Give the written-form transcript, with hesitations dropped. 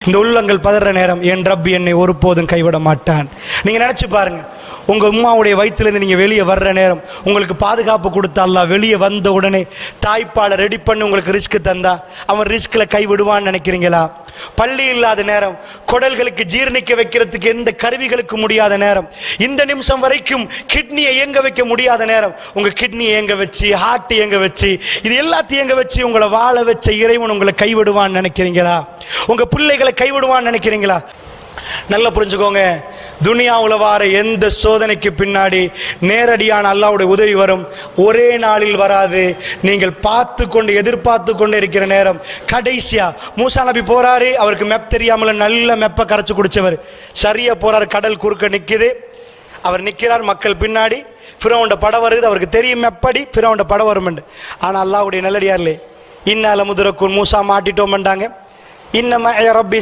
இந்த உள்ளங்கள் பதற நேரம் என் ரப்பி என்னை ஒருபோதும் கைவிட மாட்டான். நீங்க நினைச்சு பாருங்க, உங்க உம்மாவுடைய வயிற்றிலிருந்து நீங்க வெளியே வர்ற நேரம் உங்களுக்கு பாதுகாப்பு கொடுத்தா அல்லாஹ் வெளியே வந்த உடனே தாய்ப்பாலை ரெடி பண்ணி உங்களுக்கு ரிஸ்க் தந்தா அவன் ரிஸ்க்ல கைவிடுவான்னு நினைக்கிறீங்களா? பள்ளி இல்லாத நேரம், குடல்களுக்கு ஜீரணிக்க வைக்கிறதுக்கு எந்த கருவிகளுக்கு முடியாத நேரம், இந்த நிமிஷம் வரைக்கும் கிட்னியை இயங்க வைக்க முடியாத நேரம், உங்க கிட்னியை இயங்க வச்சு, ஹார்ட் இயங்க வச்சு, இது எல்லாத்தையும் இயங்க வச்சு உங்களை வாழ வச்ச இறைவன் உங்களை கைவிடுவான்னு நினைக்கிறீங்களா? உங்க பிள்ளைகளை கைவிடுவான்னு நினைக்கிறீங்களா? நல்லா புரிஞ்சுக்கோங்க, துனியாவுல வார எந்த சோதனைக்கு பின்னாடி நேரடியான அல்லாஹ்வுடைய உதவி வரும். ஒரே நாளில் வராது. நீங்கள் பார்த்து கொண்டு எதிர்பார்த்து கொண்டு இருக்கிற நேரம். கடைசியா மூசா நபி போறாரு, அவருக்கு மெப் தெரியாமல நல்ல மெப்ப கரைச்சு குடிச்சவர். சரியா போறாரு, கடல் குறுக்க நிக்குது, அவர் நிக்கிறார், மக்கள் பின்னாடி, ஃபிரௌன்ட படம் வருது, அவருக்கு தெரியும் எப்படி ஃபிரௌன்ட படம் வரும். ஆனா அல்லாஹ்வுடைய நல்லடியார்லே இன்னால முதரக்குன் மூசா மாட்டிட்டோம்ண்டாங்க. இன்னமா ரப்பி